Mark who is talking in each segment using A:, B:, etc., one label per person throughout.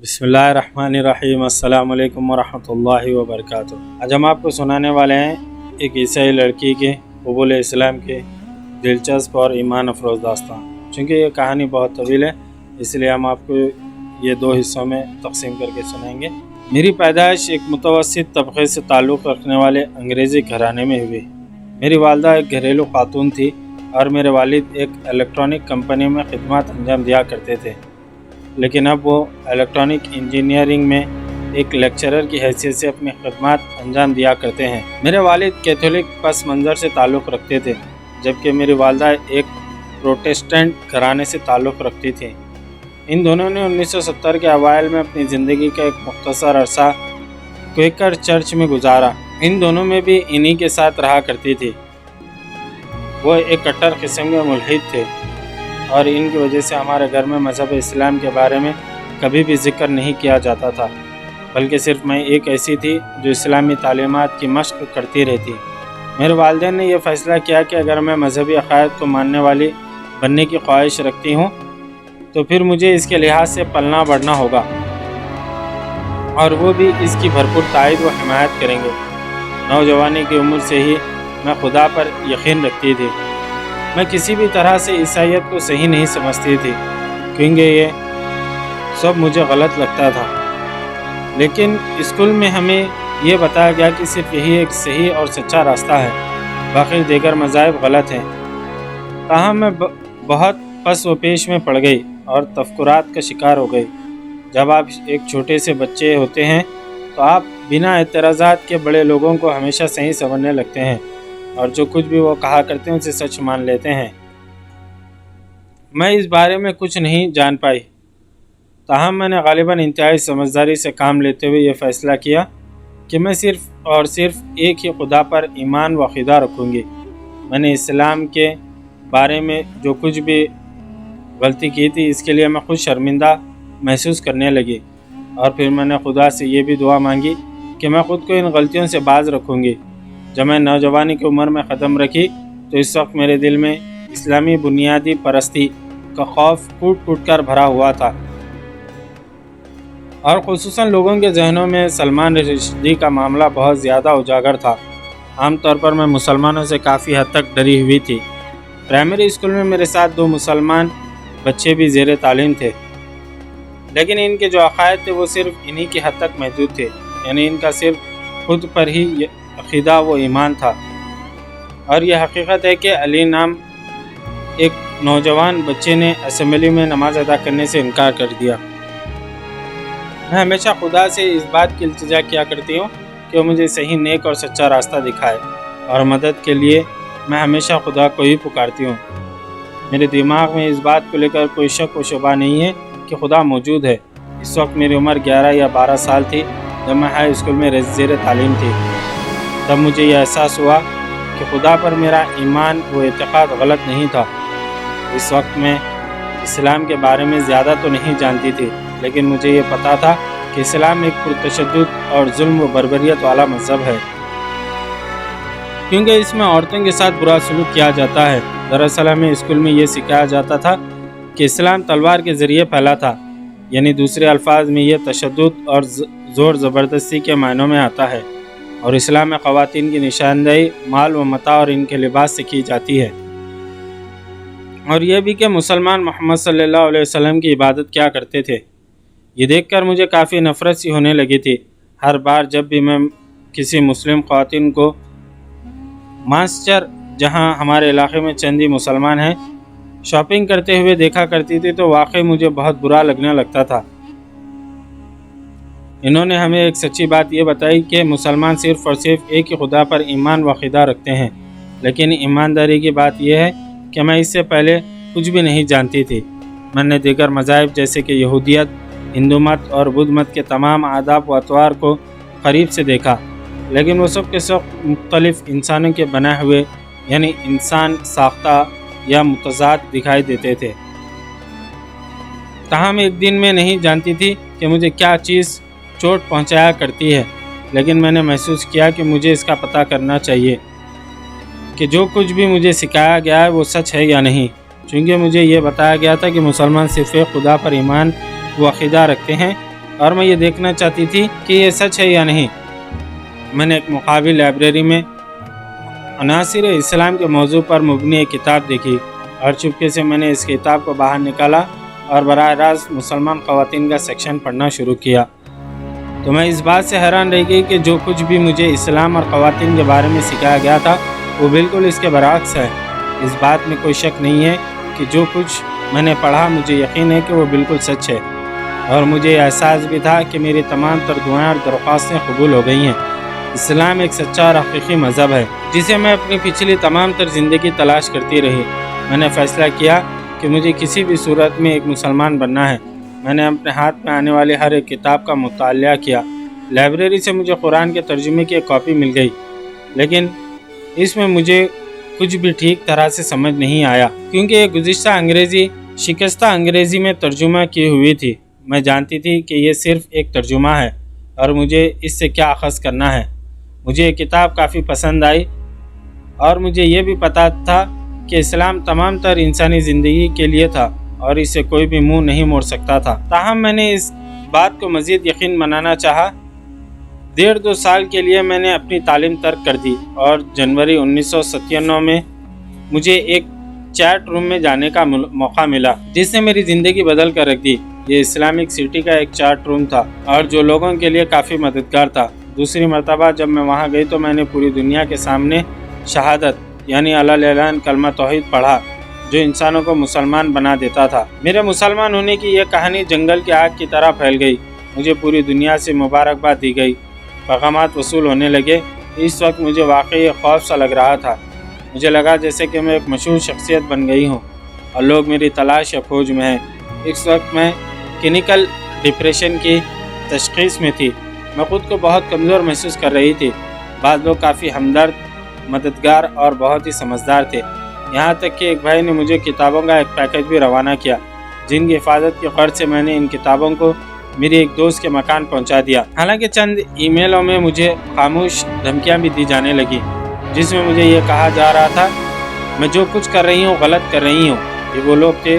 A: بسم اللہ الرحمن الرحیم۔ السلام علیکم ورحمۃ اللہ وبرکاتہ۔ آج ہم آپ کو سنانے والے ہیں ایک عیسائی لڑکی کے قبول اسلام کے دلچسپ اور ایمان افروز داستان۔ چونکہ یہ کہانی بہت طویل ہے اس لیے ہم آپ کو یہ 2 حصوں میں تقسیم کر کے سنائیں گے۔ میری پیدائش ایک متوسط طبقے سے تعلق رکھنے والے انگریزی گھرانے میں ہوئی۔ میری والدہ ایک گھریلو خاتون تھی اور میرے والد ایک الیکٹرانک کمپنی میں خدمات انجام دیا کرتے تھے، لیکن اب وہ الیکٹرانک انجینئرنگ میں ایک لیکچرر کی حیثیت سے اپنی خدمات انجام دیا کرتے ہیں۔ میرے والد کیتھولک پس منظر سے تعلق رکھتے تھے، جبکہ میری والدہ ایک پروٹسٹنٹ گھرانے سے تعلق رکھتی تھی۔ ان دونوں نے 1970 کے اوائل میں اپنی زندگی کا ایک مختصر عرصہ کویکر چرچ میں گزارا۔ ان دونوں میں بھی انہی کے ساتھ رہا کرتی تھی۔ وہ ایک کٹر قسم کے ملحد تھے اور ان کی وجہ سے ہمارے گھر میں مذہب اسلام کے بارے میں کبھی بھی ذکر نہیں کیا جاتا تھا، بلکہ صرف میں ایک ایسی تھی جو اسلامی تعلیمات کی مشق کرتی رہتی۔ میرے والدین نے یہ فیصلہ کیا کہ اگر میں مذہبی عقائد کو ماننے والی بننے کی خواہش رکھتی ہوں تو پھر مجھے اس کے لحاظ سے پلنا بڑھنا ہوگا، اور وہ بھی اس کی بھرپور تائید و حمایت کریں گے۔ نوجوانی کی عمر سے ہی میں خدا پر یقین رکھتی تھی۔ میں کسی بھی طرح سے عیسائیت کو صحیح نہیں سمجھتی تھی، کیونکہ یہ سب مجھے غلط لگتا تھا، لیکن اسکول میں ہمیں یہ بتایا گیا کہ صرف یہی ایک صحیح اور سچا راستہ ہے، باقی دیگر مذاہب غلط ہیں۔ تاہم میں بہت پس و پیش میں پڑ گئی اور تفکرات کا شکار ہو گئی۔ جب آپ ایک چھوٹے سے بچے ہوتے ہیں تو آپ بنا اعتراضات کے بڑے لوگوں کو ہمیشہ صحیح سمجھنے لگتے ہیں اور جو کچھ بھی وہ کہا کرتے ہیں اسے سچ مان لیتے ہیں۔ میں اس بارے میں کچھ نہیں جان پائی، تاہم میں نے غالباً انتہائی سمجھداری سے کام لیتے ہوئے یہ فیصلہ کیا کہ میں صرف اور صرف ایک ہی خدا پر ایمان و عقیدہ رکھوں گی۔ میں نے اسلام کے بارے میں جو کچھ بھی غلطی کی تھی اس کے لیے میں خود شرمندہ محسوس کرنے لگی، اور پھر میں نے خدا سے یہ بھی دعا مانگی کہ میں خود کو ان غلطیوں سے باز رکھوں گی۔ جب میں نوجوانی کی عمر میں قدم رکھی تو اس وقت میرے دل میں اسلامی بنیادی پرستی کا خوف ٹوٹ ٹوٹ کر بھرا ہوا تھا، اور خصوصاً لوگوں کے ذہنوں میں سلمان رشدی کا معاملہ بہت زیادہ اجاگر تھا۔ عام طور پر میں مسلمانوں سے کافی حد تک ڈری ہوئی تھی۔ پرائمری اسکول میں میرے ساتھ 2 مسلمان بچے بھی زیر تعلیم تھے، لیکن ان کے جو عقائد تھے وہ صرف انہی کی حد تک محدود تھے، یعنی ان کا صرف خود پر ہی عقیدہ و ایمان تھا۔ اور یہ حقیقت ہے کہ علی نام ایک نوجوان بچے نے اسمبلی میں نماز ادا کرنے سے انکار کر دیا۔ میں ہمیشہ خدا سے اس بات کی التجا کیا کرتی ہوں کہ وہ مجھے صحیح نیک اور سچا راستہ دکھائے، اور مدد کے لیے میں ہمیشہ خدا کو ہی پکارتی ہوں۔ میرے دماغ میں اس بات کو لے کر کوئی شک و شبہ نہیں ہے کہ خدا موجود ہے۔ اس وقت میری عمر 11 یا 12 سال تھی جب میں ہائی اسکول میں زیر تعلیم تھی۔ تب مجھے یہ احساس ہوا کہ خدا پر میرا ایمان و اعتقاد غلط نہیں تھا۔ اس وقت میں اسلام کے بارے میں زیادہ تو نہیں جانتی تھی، لیکن مجھے یہ پتا تھا کہ اسلام ایک پرتشدد اور ظلم و بربریت والا مذہب ہے، کیونکہ اس میں عورتوں کے ساتھ برا سلوک کیا جاتا ہے۔ دراصل ہمیں اسکول میں یہ سکھایا جاتا تھا کہ اسلام تلوار کے ذریعے پھیلا تھا، یعنی دوسرے الفاظ میں یہ تشدد اور زور زبردستی کے معنوں میں آتا ہے، اور اسلام میں خواتین کی نشاندہی مال و متاع اور ان کے لباس سے کی جاتی ہے، اور یہ بھی کہ مسلمان محمد صلی اللہ علیہ وسلم کی عبادت کیا کرتے تھے۔ یہ دیکھ کر مجھے کافی نفرت سی ہونے لگی تھی۔ ہر بار جب بھی میں کسی مسلم خواتین کو مانچسٹر، جہاں ہمارے علاقے میں چندی مسلمان ہیں، شاپنگ کرتے ہوئے دیکھا کرتی تھی تو واقعی مجھے بہت برا لگنے لگتا تھا۔ انہوں نے ہمیں ایک سچی بات یہ بتائی کہ مسلمان صرف اور صرف ایک ہی خدا پر ایمان و عقیدہ رکھتے ہیں، لیکن ایمانداری کی بات یہ ہے کہ میں اس سے پہلے کچھ بھی نہیں جانتی تھی۔ میں نے دیگر مذاہب جیسے کہ یہودیت، ہندو مت اور بدھ مت کے تمام آداب و اطوار کو قریب سے دیکھا، لیکن وہ سب کے سب مختلف انسانوں کے بنائے ہوئے، یعنی انسان ساختہ یا متضاد دکھائی دیتے تھے۔ تاہم ایک دن میں نہیں جانتی تھی کہ مجھے کیا چیز چوٹ پہنچایا کرتی ہے، لیکن میں نے محسوس کیا کہ مجھے اس کا پتہ کرنا چاہیے کہ جو کچھ بھی مجھے سکھایا گیا ہے وہ سچ ہے یا نہیں، چونکہ مجھے یہ بتایا گیا تھا کہ مسلمان صرف ایک خدا پر ایمان و عقیدہ رکھتے ہیں، اور میں یہ دیکھنا چاہتی تھی کہ یہ سچ ہے یا نہیں۔ میں نے ایک مقابل لائبریری میں عناصر اسلام کے موضوع پر مبنی ایک کتاب دیکھی اور چپکے سے میں نے اس کتاب کو باہر نکالا اور براہ راست مسلمان خواتین کا سیکشن پڑھنا شروع کیا۔ تو میں اس بات سے حیران رہ گئی کہ جو کچھ بھی مجھے اسلام اور خواتین کے بارے میں سکھایا گیا تھا وہ بالکل اس کے برعکس ہے۔ اس بات میں کوئی شک نہیں ہے کہ جو کچھ میں نے پڑھا مجھے یقین ہے کہ وہ بالکل سچ ہے، اور مجھے یہ احساس بھی تھا کہ میری تمام تر دعائیں اور درخواستیں قبول ہو گئی ہیں۔ اسلام ایک سچا اور حقیقی مذہب ہے جسے میں اپنی پچھلی تمام تر زندگی تلاش کرتی رہی۔ میں نے فیصلہ کیا کہ مجھے کسی بھی صورت میں ایک مسلمان بننا ہے۔ میں نے اپنے ہاتھ میں آنے والی ہر ایک کتاب کا مطالعہ کیا۔ لائبریری سے مجھے قرآن کے ترجمے کی ایک کاپی مل گئی، لیکن اس میں مجھے کچھ بھی ٹھیک طرح سے سمجھ نہیں آیا کیونکہ یہ شکستہ انگریزی میں ترجمہ کی ہوئی تھی۔ میں جانتی تھی کہ یہ صرف ایک ترجمہ ہے اور مجھے اس سے کیا اخذ کرنا ہے۔ مجھے یہ کتاب کافی پسند آئی اور مجھے یہ بھی پتہ تھا کہ اسلام تمام تر انسانی زندگی کے لیے تھا اور اس سے کوئی بھی منہ نہیں موڑ سکتا تھا۔ تاہم میں نے اس بات کو مزید یقین بنانا چاہا۔ 1.5-2 سال کے لیے میں نے اپنی تعلیم ترک کر دی اور جنوری 1997 میں مجھے ایک چیٹ روم میں جانے کا موقع ملا جس نے میری زندگی بدل کر رکھ دی۔ یہ اسلامک سٹی کا ایک چیٹ روم تھا اور جو لوگوں کے لیے کافی مددگار تھا۔ دوسری مرتبہ جب میں وہاں گئی تو میں نے پوری دنیا کے سامنے شہادت یعنی اعلان کلمہ توحید پڑھا جو انسانوں کو مسلمان بنا دیتا تھا۔ میرے مسلمان ہونے کی یہ کہانی جنگل کی آگ کی طرح پھیل گئی۔ مجھے پوری دنیا سے مبارکباد دی گئی، پیغامات وصول ہونے لگے۔ اس وقت مجھے واقعی خوف سا لگ رہا تھا۔ مجھے لگا جیسے کہ میں ایک مشہور شخصیت بن گئی ہوں اور لوگ میری تلاش یا کھوج میں ہیں۔ اس وقت میں کلینکل ڈپریشن کی تشخیص میں تھی۔ میں خود کو بہت کمزور محسوس کر رہی تھی۔ بعض لوگ کافی ہمدرد، مددگار اور بہت ہی سمجھدار تھے، یہاں تک کہ ایک بھائی نے مجھے کتابوں کا ایک پیکج بھی روانہ کیا جن کی حفاظت کی غرض سے میں نے ان کتابوں کو میری ایک دوست کے مکان پہنچا دیا۔ حالانکہ چند ای میلوں میں مجھے خاموش دھمکیاں بھی دی جانے لگی جس میں مجھے یہ کہا جا رہا تھا میں جو کچھ کر رہی ہوں غلط کر رہی ہوں۔ یہ وہ لوگ تھے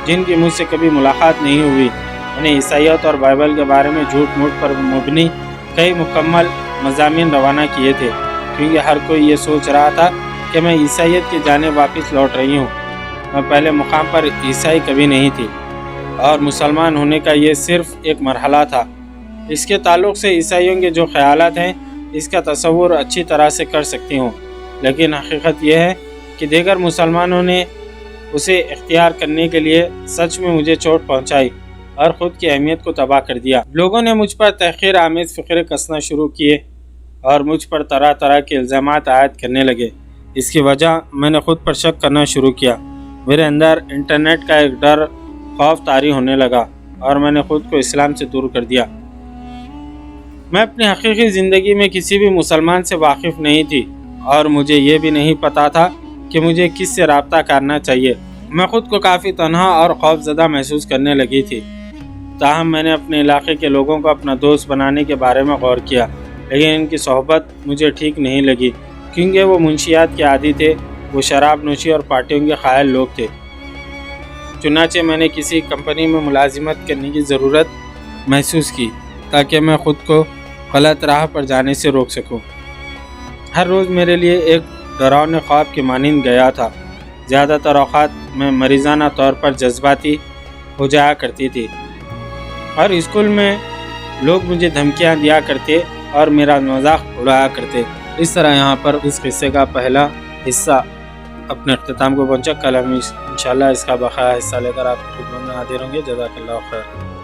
A: جن کی مجھ سے کبھی ملاقات نہیں ہوئی۔ میں نے عیسائیت اور بائبل کے بارے میں جھوٹ موٹ پر مبنی کئی مکمل مضامین روانہ کیے تھے کیونکہ ہر کوئی یہ سوچ رہا تھا کہ میں عیسائیت کی جانب واپس لوٹ رہی ہوں۔ میں پہلے مقام پر عیسائی کبھی نہیں تھی اور مسلمان ہونے کا یہ صرف ایک مرحلہ تھا۔ اس کے تعلق سے عیسائیوں کے جو خیالات ہیں اس کا تصور اچھی طرح سے کر سکتی ہوں، لیکن حقیقت یہ ہے کہ دیگر مسلمانوں نے اسے اختیار کرنے کے لیے سچ میں مجھے چوٹ پہنچائی اور خود کی اہمیت کو تباہ کر دیا۔ لوگوں نے مجھ پر تحقیر آمیز فقرے کسنا شروع کیے اور مجھ پر طرح طرح کے الزامات عائد کرنے لگے۔ اس کی وجہ میں نے خود پر شک کرنا شروع کیا۔ میرے اندر انٹرنیٹ کا ایک ڈر خوف طاری ہونے لگا اور میں نے خود کو اسلام سے دور کر دیا۔ میں اپنی حقیقی زندگی میں کسی بھی مسلمان سے واقف نہیں تھی اور مجھے یہ بھی نہیں پتا تھا کہ مجھے کس سے رابطہ کرنا چاہیے۔ میں خود کو کافی تنہا اور خوف زدہ محسوس کرنے لگی تھی۔ تاہم میں نے اپنے علاقے کے لوگوں کو اپنا دوست بنانے کے بارے میں غور کیا، لیکن ان کی صحبت مجھے ٹھیک نہیں لگی کیونکہ وہ منشیات کے عادی تھے۔ وہ شراب نوشی اور پارٹیوں کے قائل لوگ تھے۔ چنانچہ میں نے کسی کمپنی میں ملازمت کرنے کی ضرورت محسوس کی تاکہ میں خود کو غلط راہ پر جانے سے روک سکوں۔ ہر روز میرے لیے ایک ڈراؤنے خواب کے مانند گیا تھا۔ زیادہ تر اوقات میں مریضانہ طور پر جذباتی ہو جایا کرتی تھی اور اسکول میں لوگ مجھے دھمکیاں دیا کرتے اور میرا مذاق اڑایا کرتے۔ اس طرح یہاں پر اس قصے کا پہلا حصہ اپنے اختتام کو پہنچا۔ کل ہم انشاءاللہ اس کا بقیہ حصہ لے کر آپ کی خدمت میں حاضر ہوں گے۔ جزاک اللہ خیر۔